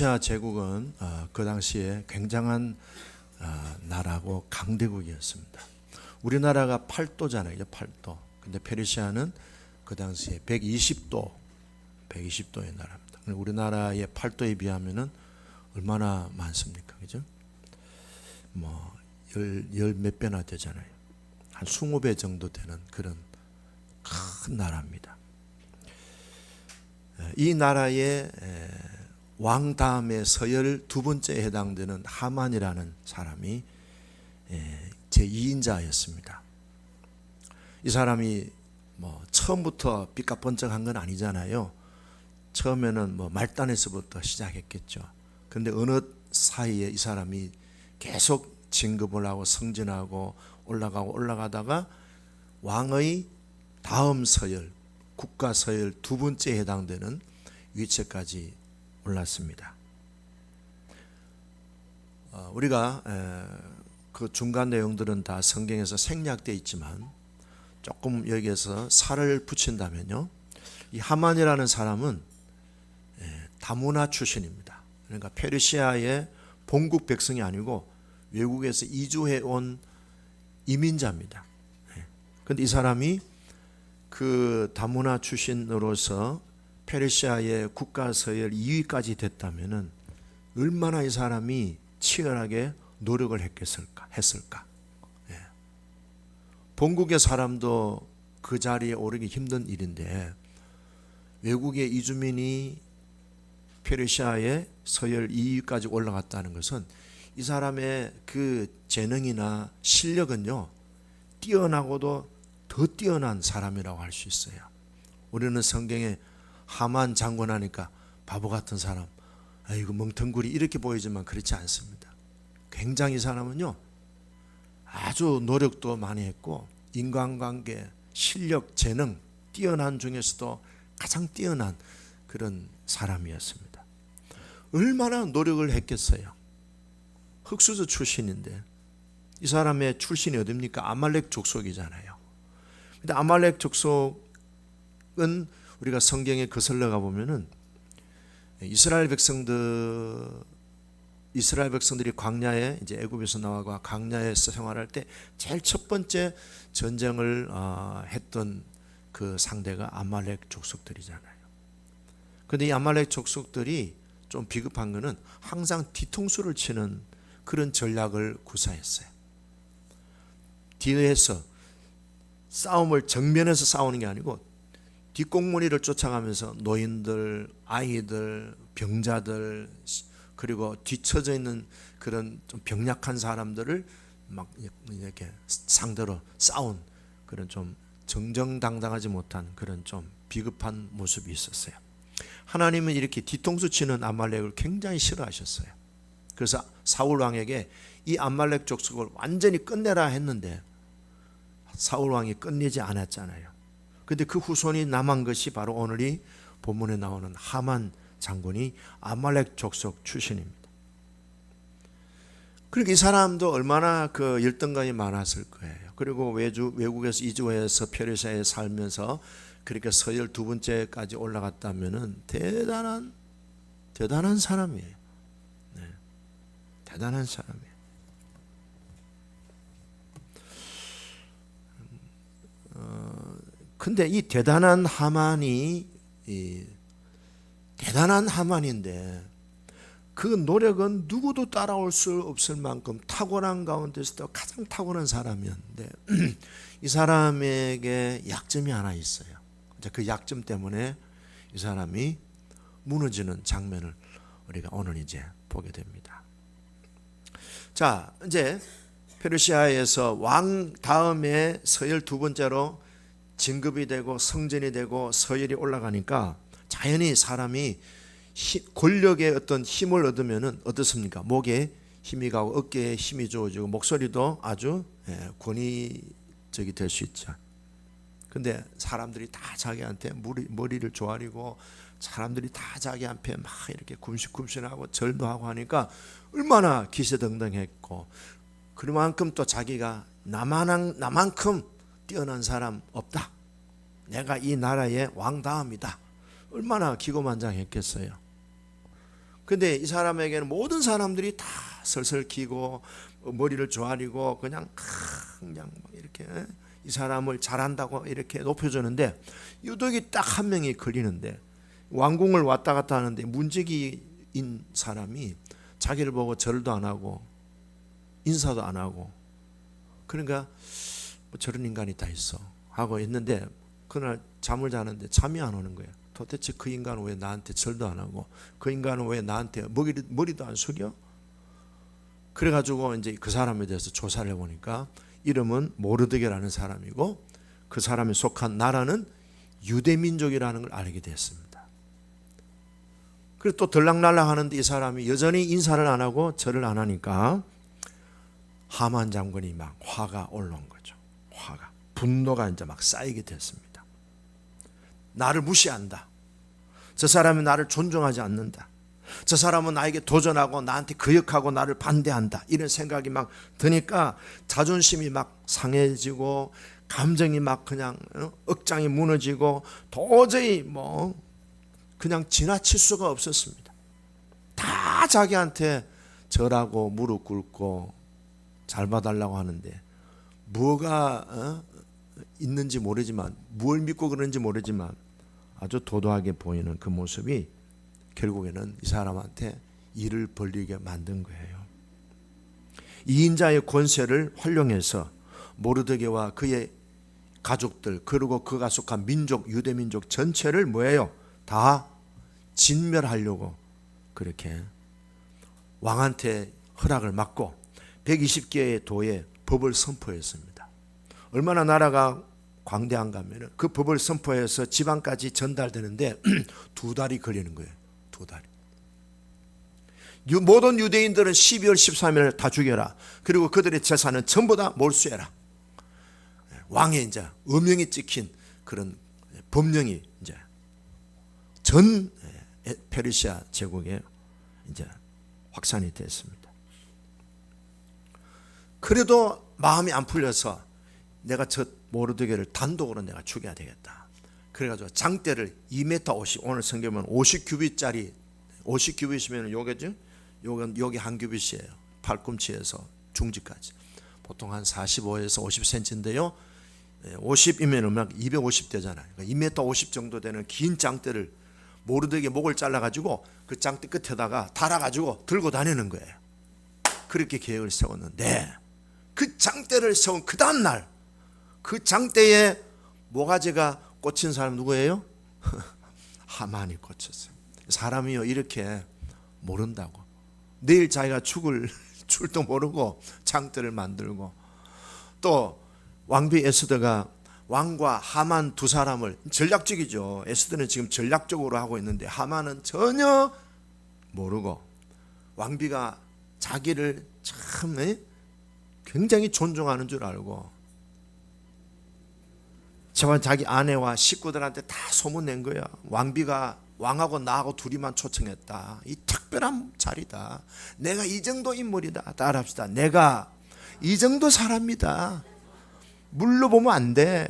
페르시아 제국은 그 당시에 굉장한 나라고 강대국이었습니다. 우리나라가 8도잖아요. 8도. 근데 페르시아는 그 당시에 120도의 나라입니다. 우리나라의 8도에 비하면은 얼마나 많습니까? 그죠? 열 몇 배나 되잖아요. 한 20배 정도 되는 그런 큰 나라입니다. 이 나라의 왕 다음에 서열 두 번째에 해당되는 하만이라는 사람이 제2인자였습니다. 이 사람이 처음부터 삐까번쩍한 건 아니잖아요. 처음에는 말단에서부터 시작했겠죠. 그런데 어느 사이에 이 사람이 계속 진급을 하고 승진하고 올라가다가 왕의 다음 서열, 국가 서열 두 번째에 해당되는 위치까지 올랐습니다. 우리가 그 중간 내용들은 다 성경에서 생략되어 있지만 조금 여기에서 살을 붙인다면요, 이 하만이라는 사람은 다문화 출신입니다. 그러니까 페르시아의 본국 백성이 아니고 외국에서 이주해 온 이민자입니다. 그런데 이 사람이 그 다문화 출신으로서 페르시아의 국가 서열 2위까지 됐다면은 얼마나 이 사람이 치열하게 노력을 했을까. 본국의 사람도 그 자리에 오르기 힘든 일인데 외국의 이주민이 페르시아의 서열 2위까지 올라갔다는 것은 이 사람의 그 재능이나 실력은요, 뛰어나고도 더 뛰어난 사람이라고 할 수 있어요. 우리는 성경에 하만 장군 하니까 바보 같은 사람, 아이고 멍텅구리 이렇게 보이지만 그렇지 않습니다. 굉장히 이 사람은요, 아주 노력도 많이 했고 인간관계, 실력, 재능 뛰어난 중에서도 가장 뛰어난 그런 사람이었습니다. 얼마나 노력을 했겠어요. 흑수저 출신인데 이 사람의 출신이 어딥니까? 아말렉 족속이잖아요. 근데 아말렉 족속은 우리가 성경에 거슬러 가 보면은 이스라엘 백성들이 광야에 이제 애굽에서 나와가 광야에서 생활할 때 제일 첫 번째 전쟁을 했던 그 상대가 아말렉 족속들이잖아요. 그런데 이 아말렉 족속들이 좀 비겁한 거는 항상 뒤통수를 치는 그런 전략을 구사했어요. 뒤에서 싸움을 정면에서 싸우는 게 아니고 뒷공무니를 쫓아가면서 노인들, 아이들, 병자들, 그리고 뒤처져 있는 그런 좀 병약한 사람들을 막 이렇게 상대로 싸운 그런 좀 정정당당하지 못한 그런 좀 비겁한 모습이 있었어요. 하나님은 이렇게 뒤통수 치는 아말렉을 굉장히 싫어하셨어요. 그래서 사울 왕에게 이 아말렉 족속을 완전히 끝내라 했는데 사울 왕이 끝내지 않았잖아요. 그런데 그 후손이 남은 것이 바로 오늘 본문에 나오는 하만 장군이 아말렉 족속 출신입니다. 그러니까 이 사람도 얼마나 그 열등감이 많았을 거예요. 그리고 외국에서 이주해서 페르시아에 살면서 그렇게 서열 두 번째까지 올라갔다면은 대단한 사람이에요. 네. 대단한 사람이에요. 근데 이 대단한 하만인데 그 노력은 누구도 따라올 수 없을 만큼 탁월한 가운데서도 가장 탁월한 사람이었는데 이 사람에게 약점이 하나 있어요. 그 약점 때문에 이 사람이 무너지는 장면을 우리가 오늘 이제 보게 됩니다. 자, 이제 페르시아에서 왕 다음에 서열 두 번째로 진급이 되고 성전이 되고 서열이 올라가니까 자연히 사람이 권력의 어떤 힘을 얻으면은 어떻습니까? 목에 힘이 가고 어깨에 힘이 좋아지고 목소리도 아주 권위적이 될 수 있죠. 근데 사람들이 다 자기한테 머리를 조아리고 사람들이 다 자기 앞에 막 이렇게 굽신굽신하고 절도 하고 하니까 얼마나 기세등등했고, 그만큼 또 자기가 나만큼 뛰어난 사람 없다, 내가 이 나라의 왕 다음이다, 얼마나 기고만장했겠어요. 근데 이 사람에게는 모든 사람들이 다 설설 기고 머리를 조아리고 그냥 이렇게 이 사람을 잘한다고 이렇게 높여주는데, 유독이 딱 한 명이 걸리는데, 왕궁을 왔다 갔다 하는데 문지기인 사람이 자기를 보고 절도 안 하고 인사도 안 하고, 그러니까 뭐 저런 인간이 다 있어 하고 있는데, 그날 잠을 자는데 잠이 안 오는 거예요. 도대체 그 인간은 왜 나한테 절도 안 하고, 그 인간은 왜 나한테 머리도 안 숙여? 그래가지고 이제 그 사람에 대해서 조사를 해보니까 이름은 모르드게라는 사람이고, 그 사람이 속한 나라는 유대민족이라는 걸 알게 됐습니다. 그리고 또 들락날락 하는데 이 사람이 여전히 인사를 안 하고 절을 안 하니까 하만 장군이 막 화가 올라온 거죠. 화가, 분노가 이제 막 쌓이게 됐습니다. 나를 무시한다. 저 사람이 나를 존중하지 않는다. 저 사람은 나에게 도전하고 나한테 거역하고 나를 반대한다. 이런 생각이 막 드니까 자존심이 막 상해지고 감정이 막 그냥 억장이 무너지고 도저히 뭐 그냥 지나칠 수가 없었습니다. 다 자기한테 절하고 무릎 꿇고 잘 봐달라고 하는데, 뭐가 있는지 모르지만, 뭘 믿고 그런지 모르지만 아주 도도하게 보이는 그 모습이 결국에는 이 사람한테 일을 벌리게 만든 거예요. 이인자의 권세를 활용해서 모르드게와 그의 가족들, 그리고 그가 속한 민족, 유대민족 전체를 뭐예요? 다 진멸하려고 그렇게 왕한테 허락을 받고 120개의 도에 법을 선포했습니다. 얼마나 나라가 광대한가 하면 그 법을 선포해서 지방까지 전달되는데 2달이 걸리는 거예요. 2달. 모든 유대인들은 12월 13일 다 죽여라. 그리고 그들의 재산은 전부 다 몰수해라. 왕의 이제 어명이 찍힌 그런 법령이 이제 전 페르시아 제국에 이제 확산이 됐습니다. 그래도 마음이 안 풀려서 내가 저 모르드게를 단독으로 내가 죽여야 되겠다. 그래가지고 장대를 2m 50, 오늘 성경은 50규빗짜리, 50규빗이면 요게죠? 여기 한 규빗이에요. 팔꿈치에서 중지까지. 보통 한 45에서 50cm인데요. 50이면 250대잖아요. 그러니까 2m 50 정도 되는 긴 장대를 모르드게 목을 잘라가지고 그 장대 끝에다가 달아가지고 들고 다니는 거예요. 그렇게 계획을 세웠는데, 그 장대를 세운 그 다음날 그 장대에 모가지가 꽂힌 사람 누구예요? 하만이 꽂혔어요. 사람이요 이렇게 모른다고. 내일 자기가 죽을 줄도 모르고 장대를 만들고, 또 왕비 에스더가 왕과 하만 두 사람을, 전략적이죠. 에스더는 지금 전략적으로 하고 있는데 하만은 전혀 모르고, 왕비가 자기를 참 굉장히 존중하는 줄 알고 자기 아내와 식구들한테 다 소문낸 거야. 왕비가 왕하고 나하고 둘이만 초청했다. 이 특별한 자리다. 내가 이 정도 인물이다. 따라합시다. 내가 이 정도 사람이다. 물로 보면 안 돼.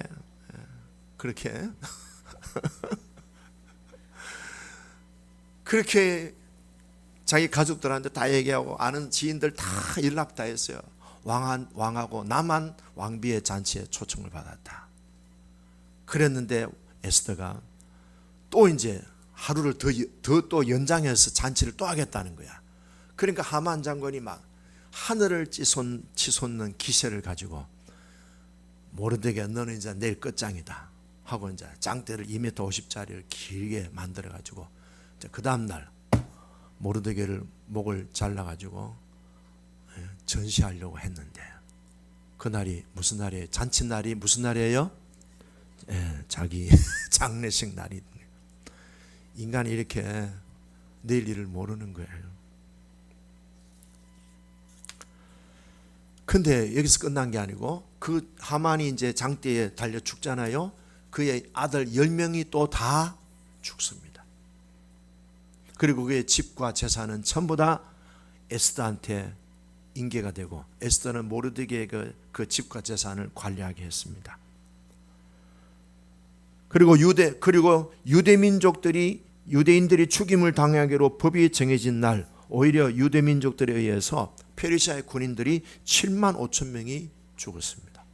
그렇게 그렇게 자기 가족들한테 다 얘기하고 아는 지인들 다 연락 다 했어요. 왕하고 나만 왕비의 잔치에 초청을 받았다. 그랬는데 에스더가 또 이제 하루를 더 또 연장해서 잔치를 또 하겠다는 거야. 그러니까 하만 장관이 막 하늘을 치솟는 기세를 가지고 모르드게 너는 이제 내일 끝장이다 하고 이제 장대를 2m 50짜리를 길게 만들어 가지고 그 다음 날 모르드게를 목을 잘라 가지고 전시하려고 했는데, 그날이 무슨 날이에요? 잔치날이 무슨 날이에요? 자기 장례식 날이. 인간이 이렇게 내일 일을 모르는 거예요. 근데 여기서 끝난 게 아니고 그 하만이 이제 장대에 달려 죽잖아요. 그의 아들 10명이 또 다 죽습니다. 그리고 그의 집과 재산은 전부 다 에스더한테 인계가 되고, 에스더는 모르드게의 그 집과 재산을 관리하게 했습니다. 그리고 유대 민족들이 유대인들이 죽임을 당하기로 법이 정해진 날 오히려 유대 민족들에 의해서 페르시아의 군인들이 7만 5천 명이 죽었습니다.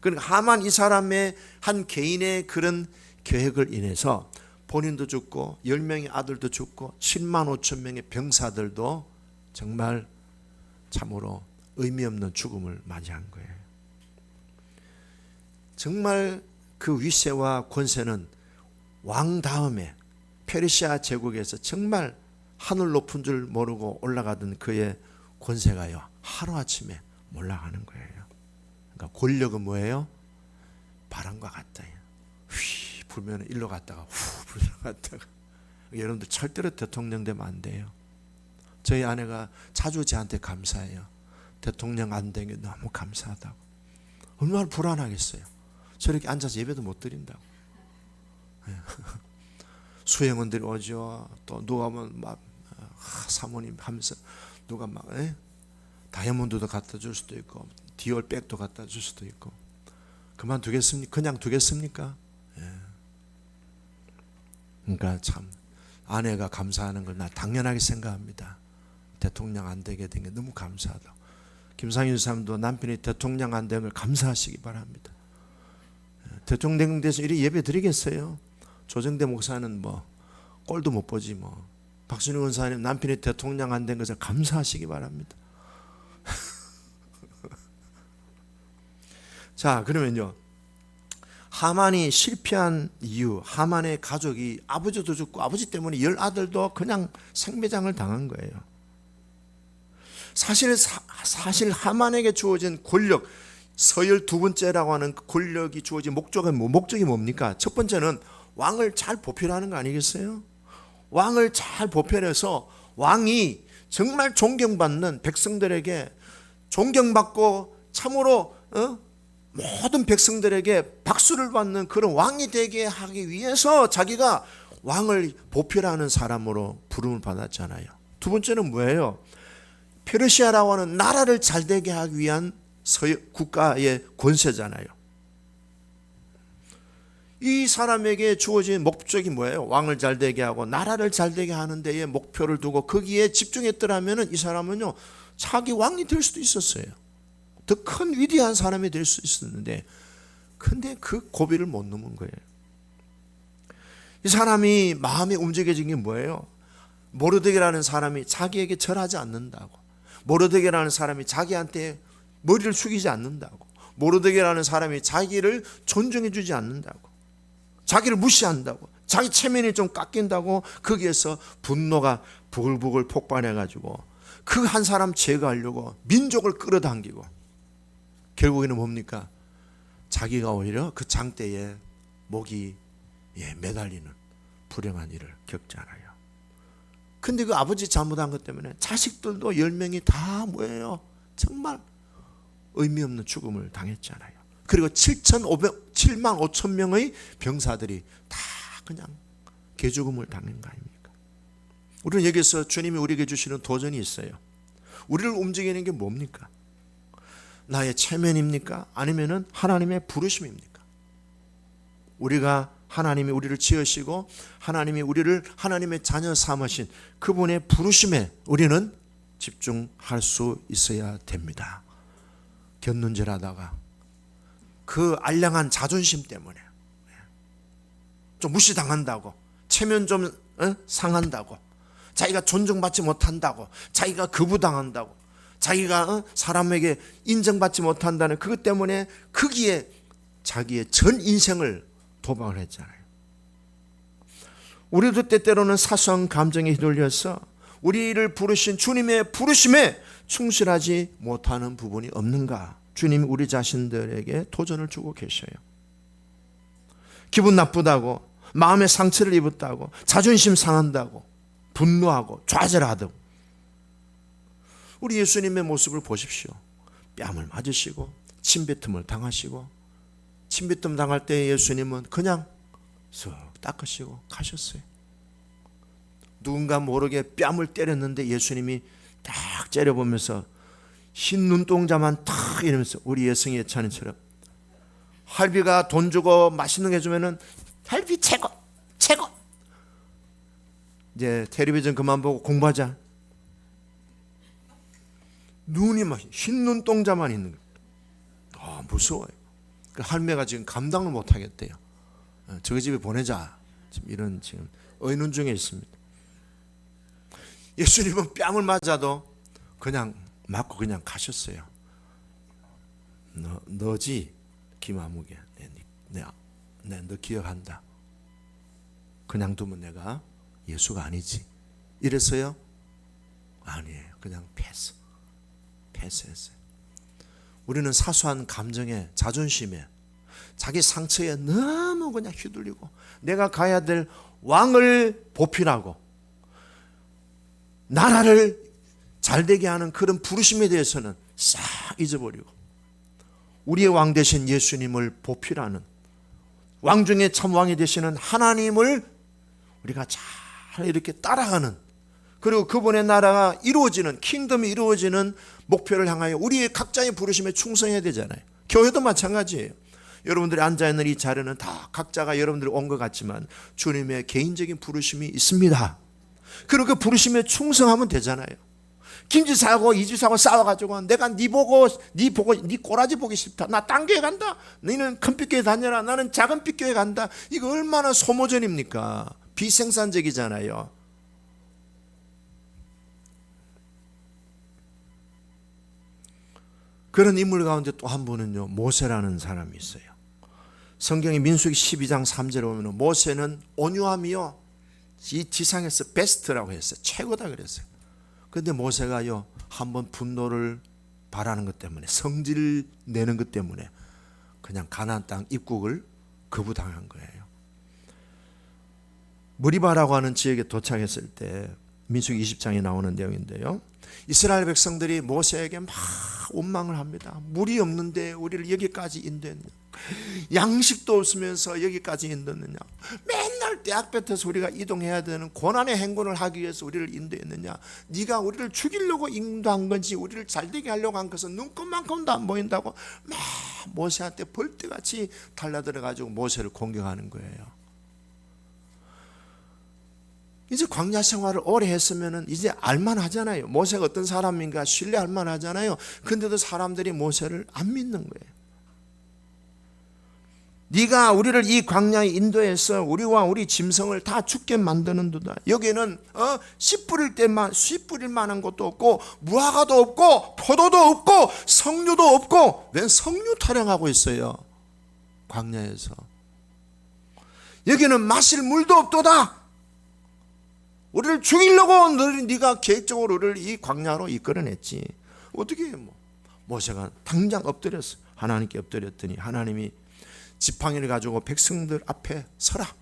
그러니까 하만 이 사람의 한 개인의 그런 계획을 인해서 본인도 죽고 10명의 아들도 죽고 7만 5천 명의 병사들도 정말 참으로 의미 없는 죽음을 맞이한 거예요. 정말 그 위세와 권세는 왕 다음에 페르시아 제국에서 정말 하늘 높은 줄 모르고 올라가던 그의 권세가요 하루아침에 몰락하는 거예요. 그러니까 권력은 뭐예요? 바람과 같다. 휘 불면 일로 갔다가 후 불러 갔다가. 여러분들 절대로 대통령 되면 안 돼요. 저희 아내가 자주 저한테 감사해요. 대통령 안 된 게 너무 감사하다고. 얼마나 불안하겠어요. 저렇게 앉아서 예배도 못 드린다고. 수행원들이 오죠. 또 누가 막 사모님 하면서 누가 막 다이아몬드도 갖다 줄 수도 있고 디올 백도 갖다 줄 수도 있고. 그만두겠습니까? 그냥 두겠습니까? 그러니까 참 아내가 감사하는 걸 나 당연하게 생각합니다. 대통령 안 되게 된 게 너무 감사하다고. 김상윤 사람도 남편이 대통령 안 된 걸 감사하시기 바랍니다. 대통령 돼서 이리 예배 드리겠어요? 조정대 목사는 뭐 꼴도 못 보지 뭐. 박순희 원사님 남편이 대통령 안 된 것을 감사하시기 바랍니다. 자, 그러면요. 하만이 실패한 이유, 하만의 가족이 아버지도 죽고 아버지 때문에 10아들도 그냥 생매장을 당한 거예요. 사실 하만에게 주어진 권력, 서열 두 번째라고 하는 권력이 주어진 목적이 뭡니까? 첫 번째는 왕을 잘 보필하는 거 아니겠어요? 왕을 잘 보필해서 왕이 정말 존경받는 백성들에게 존경받고 참으로 모든 백성들에게 박수를 받는 그런 왕이 되게 하기 위해서 자기가 왕을 보필하는 사람으로 부름을 받았잖아요. 두 번째는 뭐예요? 페르시아라고 하는 나라를 잘 되게 하기 위한 국가의 권세잖아요. 이 사람에게 주어진 목적이 뭐예요? 왕을 잘 되게 하고 나라를 잘 되게 하는 데에 목표를 두고 거기에 집중했더라면 이 사람은요 자기 왕이 될 수도 있었어요. 더 큰 위대한 사람이 될 수 있었는데 근데 그 고비를 못 넘은 거예요. 이 사람이 마음이 움직여진 게 뭐예요? 모르드게라는 사람이 자기에게 절하지 않는다고. 모르드게라는 사람이 자기한테 머리를 숙이지 않는다고. 모르드게라는 사람이 자기를 존중해 주지 않는다고. 자기를 무시한다고. 자기 체면이 좀 깎인다고 거기에서 분노가 부글부글 폭발해 가지고 그 한 사람 제거하려고 민족을 끌어당기고 결국에는 뭡니까? 자기가 오히려 그 장대에 목이 매달리는 불행한 일을 겪잖아요. 근데 그 아버지 잘못한 것 때문에 자식들도 10명이 다 뭐예요? 정말 의미 없는 죽음을 당했잖아요. 그리고 7만 5천 명의 병사들이 다 그냥 개죽음을 당한 거 아닙니까? 우리는 여기서 주님이 우리에게 주시는 도전이 있어요. 우리를 움직이는 게 뭡니까? 나의 체면입니까? 아니면은 하나님의 부르심입니까? 우리가 하나님이 우리를 지으시고 하나님이 우리를 하나님의 자녀 삼으신 그분의 부르심에 우리는 집중할 수 있어야 됩니다. 곁눈질하다가 그 알량한 자존심 때문에 좀 무시당한다고 체면 좀 상한다고 자기가 존중받지 못한다고 자기가 거부당한다고 자기가 사람에게 인정받지 못한다는 그것 때문에 거기에 자기의 전 인생을 도박을 했잖아요. 우리도 때때로는 사소한 감정에 휘둘려서 우리를 부르신 주님의 부르심에 충실하지 못하는 부분이 없는가? 주님이 우리 자신들에게 도전을 주고 계셔요. 기분 나쁘다고 마음의 상처를 입었다고 자존심 상한다고 분노하고 좌절하다고 우리 예수님의 모습을 보십시오. 뺨을 맞으시고 침뱉음을 당하시고 침뱉음 당할 때 예수님은 그냥 쓱 닦으시고 가셨어요. 누군가 모르게 뺨을 때렸는데 예수님이 딱 째려보면서 흰 눈동자만 탁 이러면서 우리 여성의 예찬이처럼 할비가 돈 주고 맛있는 거 해주면은 할비 최고 최고 이제 텔레비전 그만 보고 공부하자. 눈이 막 흰 눈동자만 있는 거예요. 무서워요. 그 할매가 지금 감당을 못 하겠대요. 저희 집에 보내자. 지금 이런 지금 의논 중에 있습니다. 예수님은 뺨을 맞아도 그냥 맞고 그냥 가셨어요. 너지 김아무개. 너 기억한다. 그냥 두면 내가 예수가 아니지. 이랬어요? 아니에요. 그냥 패스했어요. 우리는 사소한 감정에, 자존심에, 자기 상처에 너무 그냥 휘둘리고 내가 가야 될 왕을 보필하고 나라를 잘되게 하는 그런 부르심에 대해서는 싹 잊어버리고 우리의 왕 되신 예수님을 보필하는 왕 중에 참 왕이 되시는 하나님을 우리가 잘 이렇게 따라가는, 그리고 그분의 나라가 이루어지는, 킹덤이 이루어지는 목표를 향하여 우리의 각자의 부르심에 충성해야 되잖아요. 교회도 마찬가지예요. 여러분들이 앉아있는 이 자리는 다 각자가 여러분들이 온 것 같지만 주님의 개인적인 부르심이 있습니다. 그리고 그 부르심에 충성하면 되잖아요. 김지사하고 이지사하고 싸워가지고 내가 네 꼬라지 보기 싫다. 나 딴 교회 간다. 너는 큰 삐교회 다녀라. 나는 작은 삐교회 간다. 이거 얼마나 소모전입니까? 비생산적이잖아요. 그런 인물 가운데 또 한 분은요, 모세라는 사람이 있어요. 성경의 민수기 12장 3절에 보면 모세는 온유함이요, 이 지상에서 베스트라고 했어요. 최고다 그랬어요. 그런데 모세가요, 한번 분노를 바라는 것 때문에, 성질 내는 것 때문에 그냥 가나안 땅 입국을 거부당한 거예요. 무리바라고 하는 지역에 도착했을 때 민수기 20장에 나오는 내용인데요, 이스라엘 백성들이 모세에게 막 원망을 합니다. 물이 없는데 우리를 여기까지 인도했느냐, 양식도 없으면서 여기까지 인도했느냐, 맨날 떼악 뱉어서 우리가 이동해야 되는 고난의 행군을 하기 위해서 우리를 인도했느냐, 네가 우리를 죽이려고 인도한 건지 우리를 잘되게 하려고 한 것은 눈꽃만큼도 안 보인다고 막 모세한테 벌떼같이 달라들어가지고 모세를 공격하는 거예요. 이제 광야 생활을 오래 했으면 이제 알만하잖아요. 모세가 어떤 사람인가 신뢰할 만하잖아요. 근데도 사람들이 모세를 안 믿는 거예요. 네가 우리를 이 광야에 인도해서 우리와 우리 짐승을 다 죽게 만드는도다. 여기는 씨 뿌릴 만한 것도 없고 무화과도 없고 포도도 없고 석류도 없고, 웬 석류 타령하고 있어요. 광야에서 여기는 마실 물도 없도다. 우리를 죽이려고 네가 계획적으로 우리를 이 광야로 이끌어냈지. 어떻게 해요? 모세가 당장 엎드렸어요. 하나님께 엎드렸더니 하나님이 지팡이를 가지고 백성들 앞에 서라.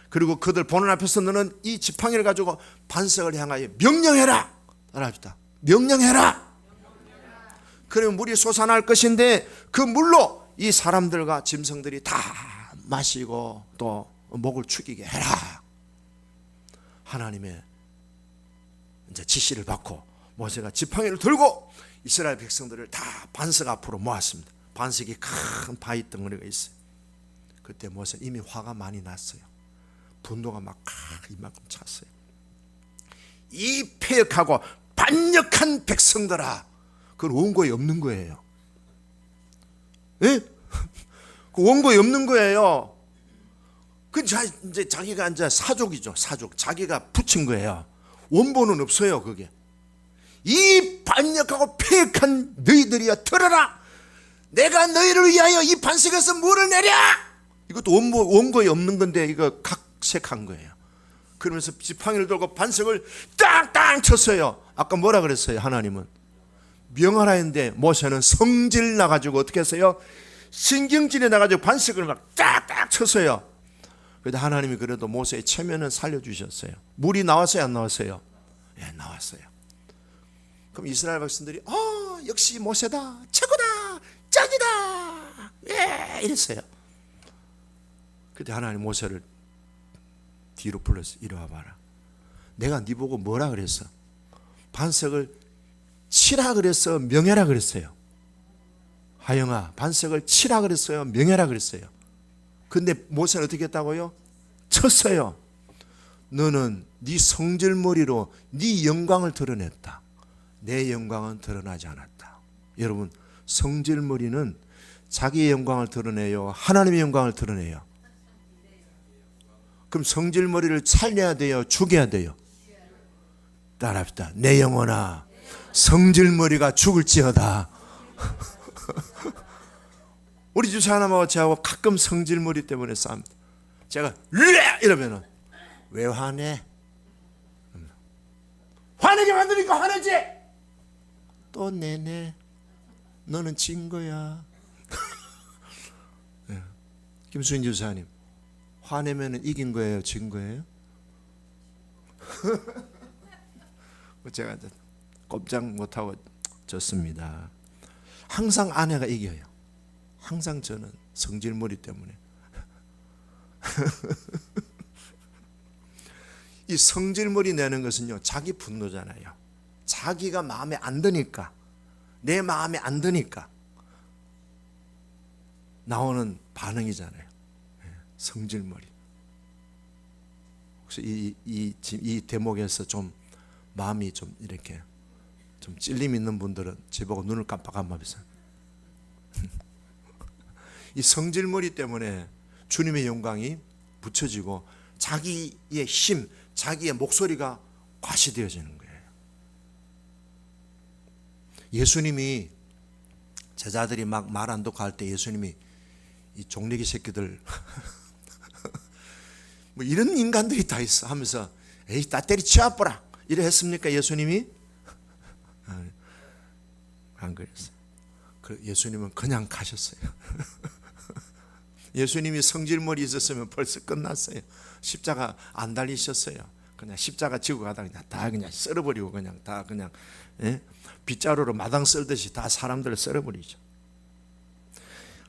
그리고 그들 보는 앞에서 너는 이 지팡이를 가지고 반석을 향하여 명령해라. 따라합시다. 명령해라. 그러면 물이 솟아날 것인데 그 물로 이 사람들과 짐승들이 다 마시고 또 목을 축이게 해라. 하나님의 이제 지시를 받고 모세가 지팡이를 들고 이스라엘 백성들을 다 반석 앞으로 모았습니다. 반석이 큰 바위 덩어리가 있어요. 그때 모세 이미 화가 많이 났어요. 분노가 막 이만큼 찼어요. 이 패역하고 반역한 백성들아, 그건 원고에 없는 거예요. 예? 그 원고에 없는 거예요. 그 이제 자기가 이제 사족이죠. 사족. 자기가 붙인 거예요. 원본은 없어요. 그게. 이 반역하고 패역한 너희들이여 들어라. 내가 너희를 위하여 이 반석에서 물을 내려. 이것도 원고에 없는 건데 이거 각색한 거예요. 그러면서 지팡이를 들고 반석을 땅땅 쳤어요. 아까 뭐라 그랬어요? 하나님은 명하라 했는데 모세는 성질 나가지고 어떻게 했어요? 신경질이 나가지고 반석을 막 딱딱 쳤어요. 그런데 하나님이 그래도 모세의 체면은 살려주셨어요. 물이 나왔어요, 안 나왔어요? 예, 나왔어요. 그럼 이스라엘 백성들이 역시 모세다, 최고다, 짱이다, 예, 이랬어요. 그때 하나님 모세를 뒤로 불러서 이리 와봐라. 내가 네 보고 뭐라 그랬어? 반석을 치라 그랬어, 명해라 그랬어요? 하영아, 반석을 치라 그랬어요, 명해라 그랬어요? 근데 모세는 어떻게 했다고요? 쳤어요. 너는 네 성질머리로 네 영광을 드러냈다. 내 영광은 드러나지 않았다. 여러분, 성질머리는 자기의 영광을 드러내요, 하나님의 영광을 드러내요? 그럼 성질머리를 살려야 돼요, 죽여야 돼요? 따라합시다. 내 영혼아, 성질머리가 죽을지어다. 우리 집사 하나님하고 저하고 가끔 성질머리 때문에 싸웁니다. 제가 이러면은 왜 화내? 화내게 만드니까 화내지. 또 내내. 너는 진 거야. 네. 김수인 집사님, 화내면 이긴 거예요, 진 거예요? 제가 꼼짝 못하고 졌습니다. 항상 아내가 이겨요. 항상 저는 성질머리 때문에. 이 성질머리 내는 것은요, 자기 분노잖아요. 자기가 마음에 안 드니까, 내 마음에 안 드니까 나오는 반응이잖아요. 성질머리. 혹시 이 대목에서 좀 마음이 좀 이렇게 좀 찔림 있는 분들은 저보고 눈을 깜빡깜빡해서 이 성질머리 때문에 주님의 영광이 묻혀지고 자기의 힘, 자기의 목소리가 과시되어지는 거예요. 예수님이 제자들이 막 말 안 듣고 할 때 예수님이 이 종래기 새끼들 뭐 이런 인간들이 다 있어 하면서 에이 다 때리치워버라 이래 했습니까? 예수님이? 안 그랬어요. 예수님은 그냥 가셨어요. 예수님이 성질머리 있었으면 벌써 끝났어요. 십자가 안 달리셨어요. 그냥 십자가 지고 가다 그냥 다 그냥 썰어버리고 그냥 다 그냥 빗자루로 마당 썰듯이 다 사람들을 썰어버리죠.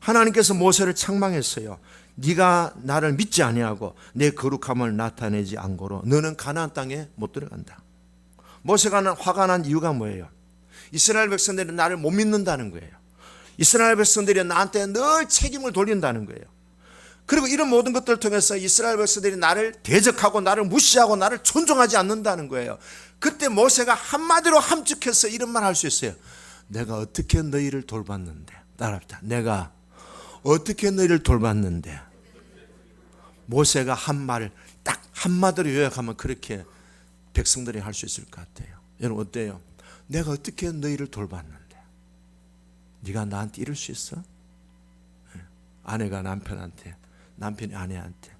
하나님께서 모세를 책망했어요. 네가 나를 믿지 아니하고 내 거룩함을 나타내지 않고로 너는 가나안 땅에 못 들어간다. 모세가 화가 난 이유가 뭐예요? 이스라엘 백성들이 나를 못 믿는다는 거예요. 이스라엘 백성들이 나한테 늘 책임을 돌린다는 거예요. 그리고 이런 모든 것들을 통해서 이스라엘 백성들이 나를 대적하고 나를 무시하고 나를 존중하지 않는다는 거예요. 그때 모세가 한마디로 함축해서 이런 말 할 수 있어요. 내가 어떻게 너희를 돌봤는데. 따라합시다. 내가 어떻게 너희를 돌봤는데. 모세가 한 말을 딱 한마디로 요약하면 그렇게 백성들이 할 수 있을 것 같아요. 여러분 어때요? 내가 어떻게 너희를 돌봤는데 네가 나한테 이럴 수 있어? 아내가 남편한테, 남편이 아내한테,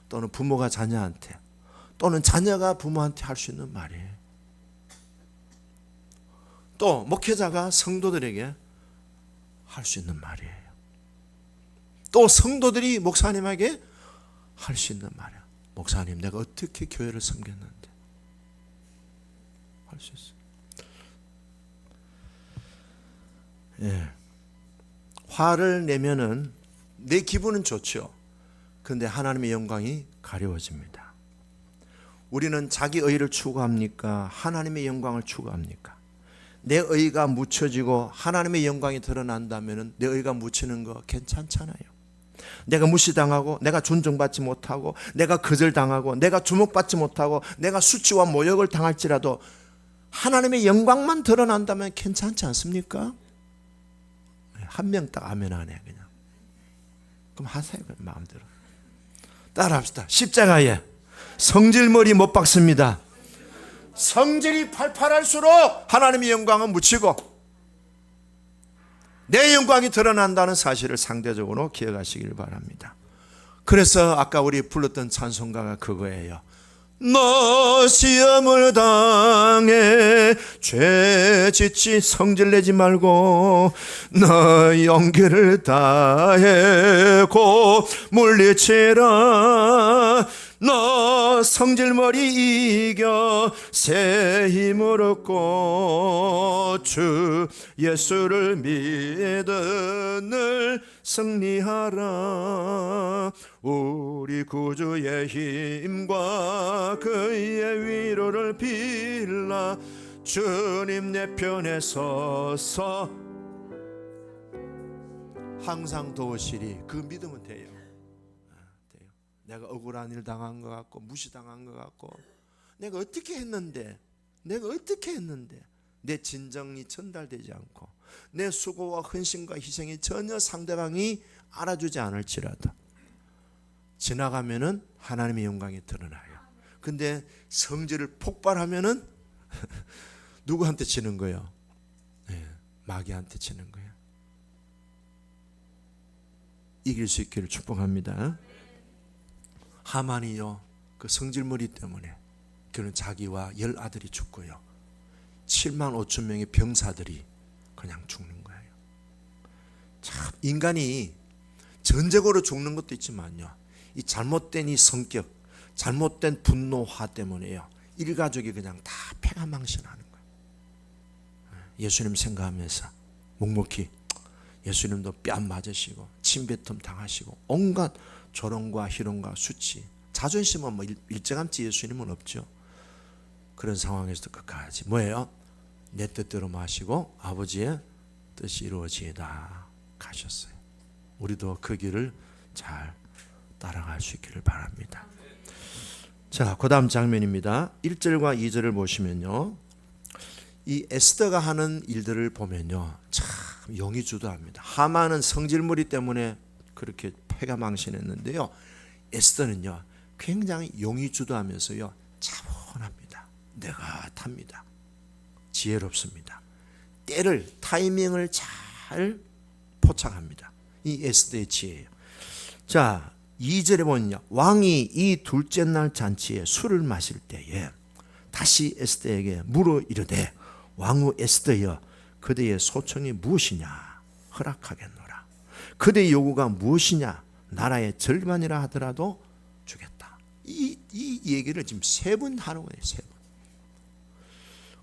또는 부모가 자녀한테, 또는 자녀가 부모한테 할 수 있는 말이에요. 또 목회자가 성도들에게 할 수 있는 말이에요. 또 성도들이 목사님에게 할 수 있는 말이야. 목사님, 내가 어떻게 교회를 섬겼는데 할 수 있어요. 예. 화를 내면은 내 기분은 좋죠. 그런데 하나님의 영광이 가려워집니다. 우리는 자기 의를 추구합니까? 하나님의 영광을 추구합니까? 내 의가 묻혀지고 하나님의 영광이 드러난다면 내 의가 묻히는 거 괜찮잖아요. 내가 무시당하고 내가 존중받지 못하고 내가 거절당하고 내가 주목받지 못하고 내가 수치와 모욕을 당할지라도 하나님의 영광만 드러난다면 괜찮지 않습니까? 한 명 딱 아멘 안 해 그냥. 그럼 하세요 마음대로. 따라합시다. 십자가에 성질머리 못 박습니다. 성질이 팔팔할수록 하나님의 영광은 묻히고 내 영광이 드러난다는 사실을 상대적으로 기억하시길 바랍니다. 그래서 아까 우리 불렀던 찬송가가 그거예요. 너 시험을 당해 죄 짓지 성질내지 말고 너 용기를 다해 고 물리치라. 너 성질머리 이겨 새 힘을 얻고 주 예수를 믿어 늘 승리하라. 우리 구주의 힘과 그의 위로를 빌라. 주님 내 편에 서서 항상 도우시리. 그 믿으면 돼요. 내가 억울한 일 당한 것 같고 무시당한 것 같고 내가 어떻게 했는데 내 진정이 전달되지 않고 내 수고와 헌신과 희생이 전혀 상대방이 알아주지 않을지라도 지나가면은 하나님의 영광이 드러나요. 근데 성질을 폭발하면은 누구한테 치는 거예요? 네, 마귀한테 치는 거예요. 이길 수 있기를 축복합니다. 하만이요, 그 성질머리 때문에 그는 자기와 10아들이 죽고요, 7만 5천 명의 병사들이 그냥 죽는 거예요. 참 인간이 전적으로 죽는 것도 있지만요, 이 잘못된 이 성격, 잘못된 분노화 때문에요, 일가족이 그냥 다 패가망신하는 거예요. 예수님 생각하면서 묵묵히 예수님도 뺨 맞으시고 침뱉음 당하시고 온갖 조롱과 희롱과 수치, 자존심은 뭐 일정함지 예수님은 없죠. 그런 상황에서도 끝까지 뭐예요? 내 뜻대로 마시고 아버지의 뜻이 이루어지이다 가셨어요. 우리도 그 길을 잘 따라갈 수 있기를 바랍니다. 자, 그 다음 장면입니다. 1절과 2절을 보시면요, 이 에스더가 하는 일들을 보면요, 참 용이 주도합니다. 하만은 성질머리 때문에 그렇게 패가 망신했는데요, 에스더는요 굉장히 용이 주도하면서요 차분합니다. 내가 답니다. 지혜롭습니다. 때를, 타이밍을 잘 포착합니다. 이 에스더의 지혜예요. 자, 2절에 보면요, 왕이 이 둘째 날 잔치에 술을 마실 때에 다시 에스더에게 물어 이르되, 왕후 에스더여, 그대의 소청이 무엇이냐 허락하겠노라. 그대의 요구가 무엇이냐, 나라의 절반이라 하더라도 주겠다. 이 얘기를 지금 3번 하는 거예요. 3번.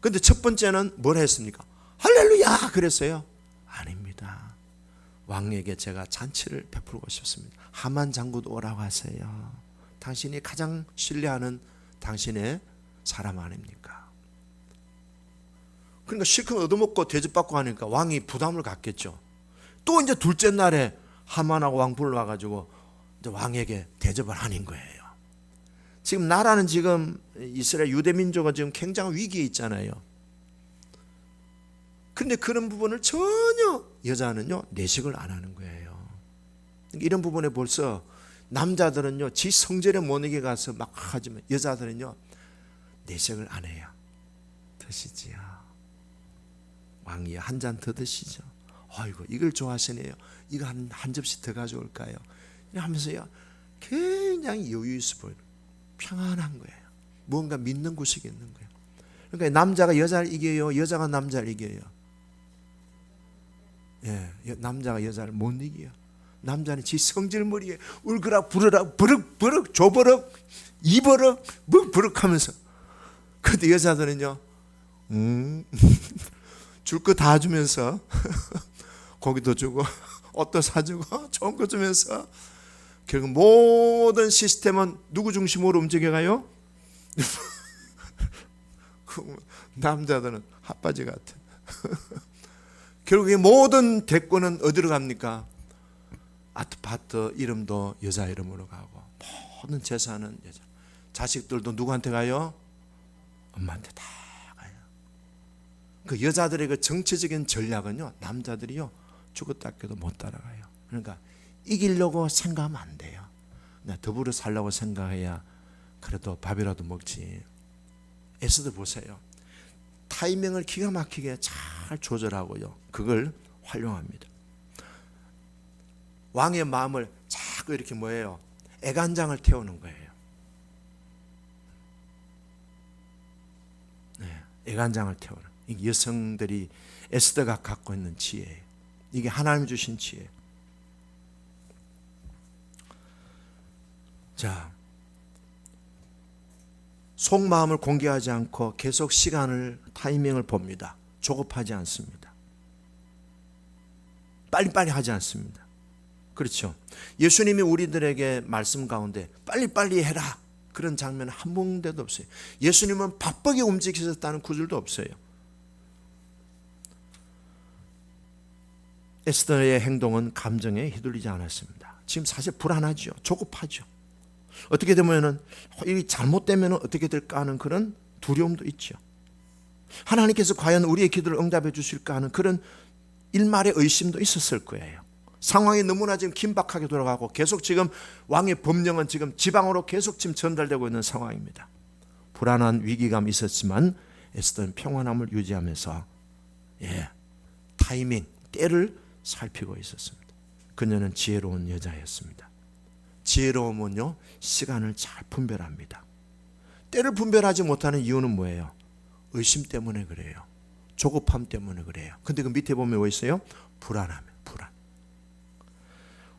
근데 첫 번째는 뭘 했습니까? 할렐루야 그랬어요? 아닙니다. 왕에게 제가 잔치를 베풀고 싶습니다. 하만 장군도 오라고 하세요. 당신이 가장 신뢰하는 당신의 사람 아닙니까? 그러니까 실컷 얻어먹고 대접받고 하니까 왕이 부담을 갖겠죠. 또 이제 둘째 날에 하만하고 왕 불러와가지고 이제 왕에게 대접을 하는 거예요. 지금 나라는 지금 이스라엘 유대 민족은 지금 굉장히 위기에 있잖아요. 그런데 그런 부분을 전혀 여자는요 내색을 안 하는 거예요. 이런 부분에 벌써 남자들은요 지 성전에 못 이겨 가서 막 하지만 여자들은요 내색을 안 해요. 드시지요. 왕이 한 잔 더 드시죠. 아이고 이걸 좋아하시네요. 이거 한 접시 더 가져올까요? 하면서요 굉장히 여유 있어 보여요. 평안한 거예요. 뭔가 믿는 구석이 있는 거예요. 그러니까 남자가 여자를 이겨요, 여자가 남자를 이겨요. 예, 남자가 여자를 못 이겨요. 남자는 지 성질머리에 울그락 부르락 버럭 조버럭 이버럭 뭐 버럭 하면서, 근데 여자들은요 줄 거 다 주면서 고기도 주고 옷도 사주고 좋은 거 주면서 결국 모든 시스템은 누구 중심으로 움직여가요? 남자들은 핫바지 같은. 결국에 모든 대권은 어디로 갑니까? 아파트 이름도 여자 이름으로 가고 모든 재산은 여자. 자식들도 누구한테 가요? 엄마한테 다 가요. 그 여자들의 그 정치적인 전략은요 남자들이요 죽었다 깨도 못 따라가요. 그러니까 이기려고 생각하면 안 돼요. 더불어 살려고 생각해야 그래도 밥이라도 먹지. 에스더 보세요. 타이밍을 기가 막히게 잘 조절하고요 그걸 활용합니다. 왕의 마음을 자꾸 이렇게 뭐예요? 애간장을 태우는 거예요. 네, 애간장을 태우는. 이게 여성들이 에스더가 갖고 있는 지혜예요. 이게 하나님 주신 지혜. 자, 속마음을 공개하지 않고 계속 시간을, 타이밍을 봅니다. 조급하지 않습니다. 빨리빨리 하지 않습니다. 그렇죠. 예수님이 우리들에게 말씀 가운데 빨리빨리 해라 그런 장면은 한 군데도 없어요. 예수님은 바쁘게 움직이셨다는 구절도 없어요. 에스더의 행동은 감정에 휘둘리지 않았습니다. 지금 사실 불안하죠. 조급하죠. 어떻게 되면은 이 잘못되면 어떻게 될까 하는 그런 두려움도 있죠. 하나님께서 과연 우리의 기도를 응답해 주실까 하는 그런 일말의 의심도 있었을 거예요. 상황이 너무나 지금 긴박하게 돌아가고 계속 지금 왕의 법령은 지금 지방으로 계속 지금 전달되고 있는 상황입니다. 불안한 위기감이 있었지만 에스더는 평안함을 유지하면서 타이밍, 때를 살피고 있었습니다. 그녀는 지혜로운 여자였습니다. 지혜로움은요, 시간을 잘 분별합니다. 때를 분별하지 못하는 이유는 뭐예요? 의심 때문에 그래요. 조급함 때문에 그래요. 근데 그 밑에 보면 뭐 있어요? 불안.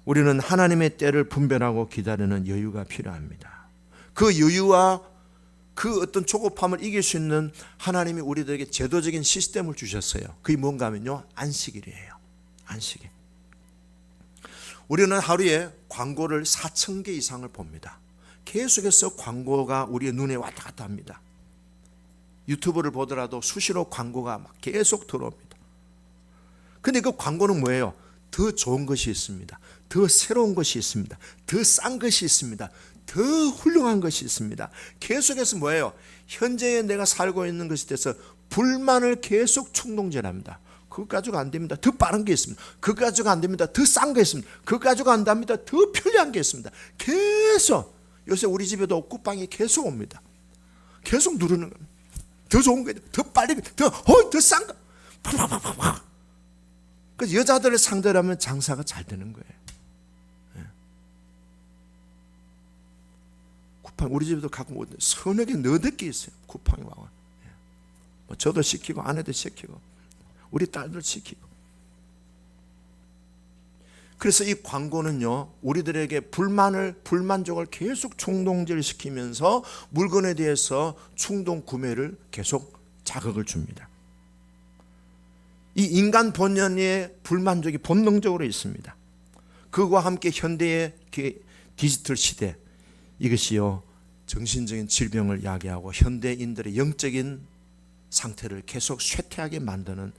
우리는 하나님의 때를 분별하고 기다리는 여유가 필요합니다. 그 여유와 그 어떤 조급함을 이길 수 있는 하나님이 우리들에게 제도적인 시스템을 주셨어요. 그게 뭔가 하면요, 안식일이에요. 안식일. 우리는 하루에 광고를 4,000개 이상을 봅니다. 계속해서 광고가 우리의 눈에 왔다 갔다 합니다. 유튜브를 보더라도 수시로 광고가 막 계속 들어옵니다. 근데 그 광고는 뭐예요? 더 좋은 것이 있습니다. 더 새로운 것이 있습니다. 더 싼 것이 있습니다. 더 훌륭한 것이 있습니다. 계속해서 뭐예요? 현재에 내가 살고 있는 것에 대해서 불만을 계속 충동질합니다. 그거 가지고 안 됩니다. 더 빠른 게 있습니다. 그거 가지고 안 됩니다. 더 싼 게 있습니다. 그거 가지고 안 됩니다. 더 편리한 게 있습니다. 계속 요새 우리 집에도 쿠팡이 계속 옵니다. 계속 누르는 겁니다. 더 좋은 거, 더 빨리, 더 싼 거. 팍팍팍팍. 그래서 여자들을 상대로 하면 장사가 잘 되는 거예요. 쿠팡 우리 집에도 가끔 서너 개 너댓 개 있어요. 쿠팡이 와요. 뭐 저도 시키고 아내도 시키고 우리 딸들 시키고. 그래서 이 광고는요, 우리들에게 불만족을 계속 충동질시키면서 물건에 대해서 충동 구매를 계속 자극을 줍니다. 이 인간 본연의 불만족이 본능적으로 있습니다. 그와 함께 현대의 디지털 시대, 이것이요, 정신적인 질병을 야기하고 현대인들의 영적인 상태를 계속 쇠퇴하게 만드는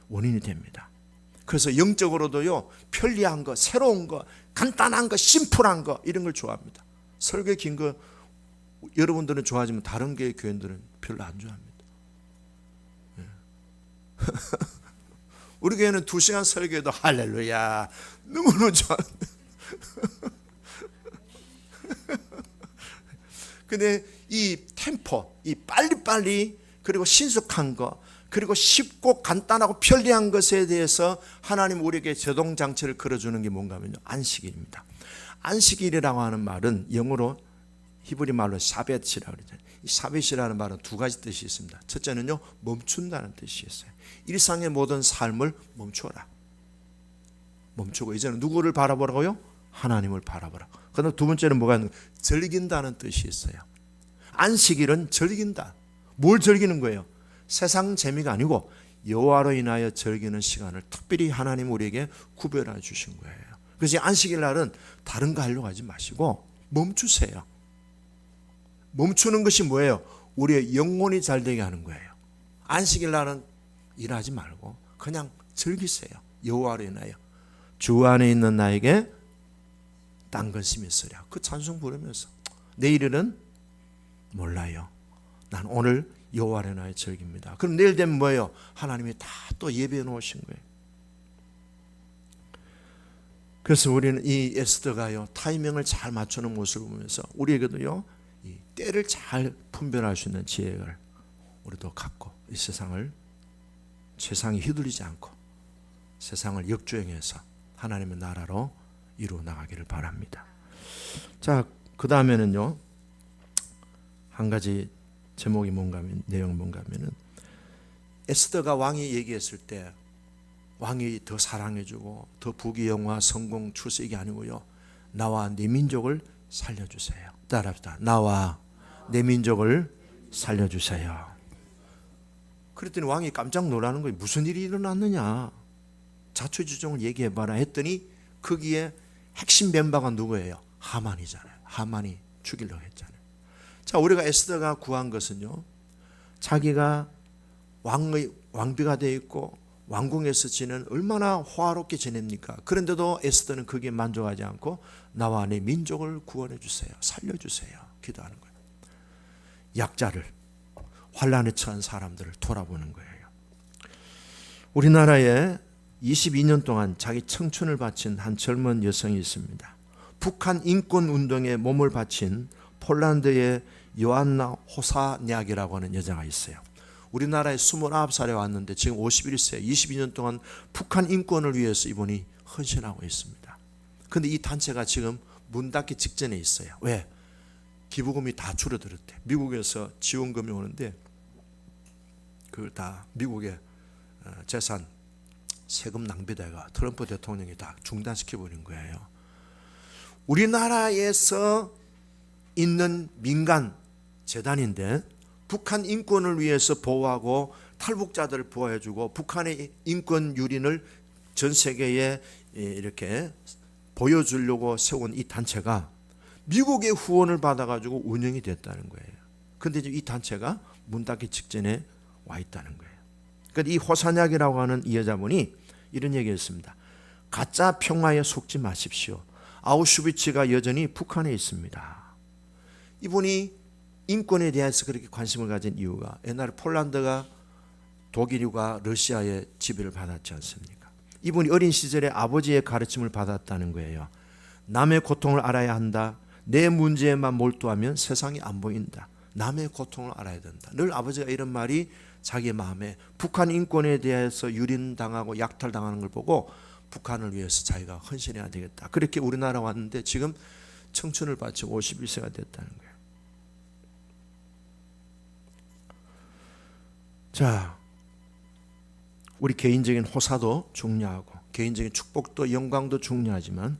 원인이 됩니다. 그래서 영적으로도요, 편리한 거, 새로운 거, 간단한 거, 심플한 거, 이런 걸 좋아합니다. 설교 긴 거 여러분들은 좋아하지만 다른 교회 교인들은 별로 안 좋아합니다. 우리 교회는 2시간 설교해도 할렐루야 너무너무 좋아하는데 근데 이 템포, 이 빨리빨리, 그리고 신속한 거, 그리고 쉽고 간단하고 편리한 것에 대해서 하나님 우리에게 제동장치를 걸어주는 게 뭔가 하면요, 안식일입니다. 안식일이라고 하는 말은 영어로 히브리 말로 샤벳이라고 그러잖아요. 이 샤벳이라는 말은 두 가지 뜻이 있습니다. 첫째는요, 멈춘다는 뜻이 있어요. 일상의 모든 삶을 멈춰라. 멈추고 이제는 누구를 바라보라고요? 하나님을 바라보라. 그다음 두 번째는 뭐가 있는 거예요? 즐긴다는 뜻이 있어요. 안식일은 즐긴다. 뭘 즐기는 거예요? 세상 재미가 아니고 여호와로 인하여 즐기는 시간을 특별히 하나님 우리에게 구별해 주신 거예요. 그래서 안식일 날은 다른 거 하려고 하지 마시고 멈추세요. 멈추는 것이 뭐예요? 우리의 영혼이 잘 되게 하는 거예요. 안식일 날은 일하지 말고 그냥 즐기세요. 여호와로 인하여 주 안에 있는 나에게 딴 것이 있으랴. 그 찬송 부르면서 내일은 몰라요. 난 오늘 여호와로 인하여 즐깁니다. 그럼 내일 되면 뭐예요? 하나님이 다 또 예배해 놓으신 거예요. 그래서 우리는 이 에스더가요, 타이밍을 잘 맞추는 모습을 보면서 우리에게도요, 이 때를 잘 분별할 수 있는 지혜를 우리도 갖고 이 세상에 휘둘리지 않고 세상을 역주행해서 하나님의 나라로 이루어 나가기를 바랍니다. 자, 그 다음에는요, 한 가지 제목이 뭔가 하면, 내용이 뭔가 하면은, 에스더가 왕이 얘기했을 때 왕이 더 사랑해주고 더 부귀영화 성공 출세 이게 아니고요, 나와 내 민족을 살려주세요. 따라합시다. 나와 내 민족을 살려주세요. 그랬더니 왕이 깜짝 놀라는 거예요. 무슨 일이 일어났느냐, 자초지종을 얘기해봐라 했더니 거기에 핵심 멤버가 누구예요? 하만이잖아요. 하만이 죽이려고 했잖아요. 자, 우리가 에스더가 구한 것은요, 자기가 왕비가 되어 있고 왕궁에서 지내는 얼마나 호화롭게 지냅니까? 그런데도 에스더는 거기에 만족하지 않고 나와 내 민족을 구원해 주세요. 살려주세요. 기도하는 거예요. 약자를, 환란에 처한 사람들을 돌아보는 거예요. 우리나라에 22년 동안 자기 청춘을 바친 한 젊은 여성이 있습니다. 북한 인권운동에 몸을 바친 폴란드의 요안나 호사냐기라고 하는 여자가 있어요. 우리나라에 29살에 왔는데 지금 51세, 22년 동안 북한 인권을 위해서 이분이 헌신하고 있습니다. 그런데 이 단체가 지금 문 닫기 직전에 있어요. 왜? 기부금이 다 줄어들었대. 미국에서 지원금이 오는데 그걸 다 미국의 재산, 세금 낭비다가 트럼프 대통령이 다 중단시켜버린 거예요. 우리나라에서 있는 민간 재단인데 북한 인권을 위해서 보호하고 탈북자들을 보호해주고 북한의 인권 유린을 전 세계에 이렇게 보여주려고 세운 이 단체가 미국의 후원을 받아가지고 운영이 됐다는 거예요. 그런데 이 단체가 문 닫기 직전에 와 있다는 거예요. 그러니까 이 호사냐기라고 하는 이 여자분이 이런 얘기했습니다. 가짜 평화에 속지 마십시오. 아우슈비츠가 여전히 북한에 있습니다. 이분이 인권에 대해서 그렇게 관심을 가진 이유가 옛날에 폴란드가 독일과 러시아의 지배를 받았지 않습니까? 이분이 어린 시절에 아버지의 가르침을 받았다는 거예요. 남의 고통을 알아야 한다. 내 문제에만 몰두하면 세상이 안 보인다. 남의 고통을 알아야 된다. 늘 아버지가 이런 말이 자기의 마음에 북한 인권에 대해서 유린당하고 약탈당하는 걸 보고 북한을 위해서 자기가 헌신해야 되겠다. 그렇게 우리나라 왔는데 지금 청춘을 바치고 51세가 됐다는 거예요. 자, 우리 개인적인 호사도 중요하고 개인적인 축복도 영광도 중요하지만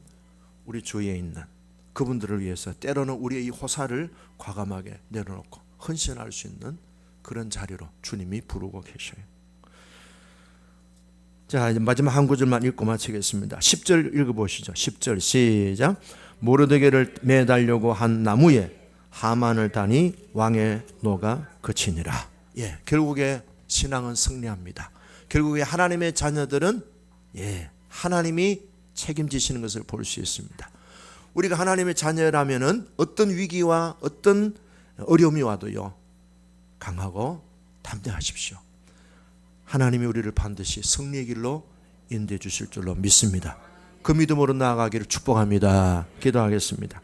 우리 주위에 있는 그분들을 위해서 때로는 우리의 이 호사를 과감하게 내려놓고 헌신할 수 있는 그런 자리로 주님이 부르고 계셔요. 자, 이제 마지막 한 구절만 읽고 마치겠습니다. 10절 읽어보시죠. 10절 시작. 모르드게를 매달려고 한 나무에 하만을 다니 왕의 노가 그치니라. 예, 결국에 신앙은 승리합니다. 결국에 하나님의 자녀들은 하나님이 책임지시는 것을 볼 수 있습니다. 우리가 하나님의 자녀라면은 어떤 위기와 어떤 어려움이 와도요 강하고 담대하십시오. 하나님이 우리를 반드시 승리의 길로 인도해 주실 줄로 믿습니다. 그 믿음으로 나아가기를 축복합니다. 기도하겠습니다.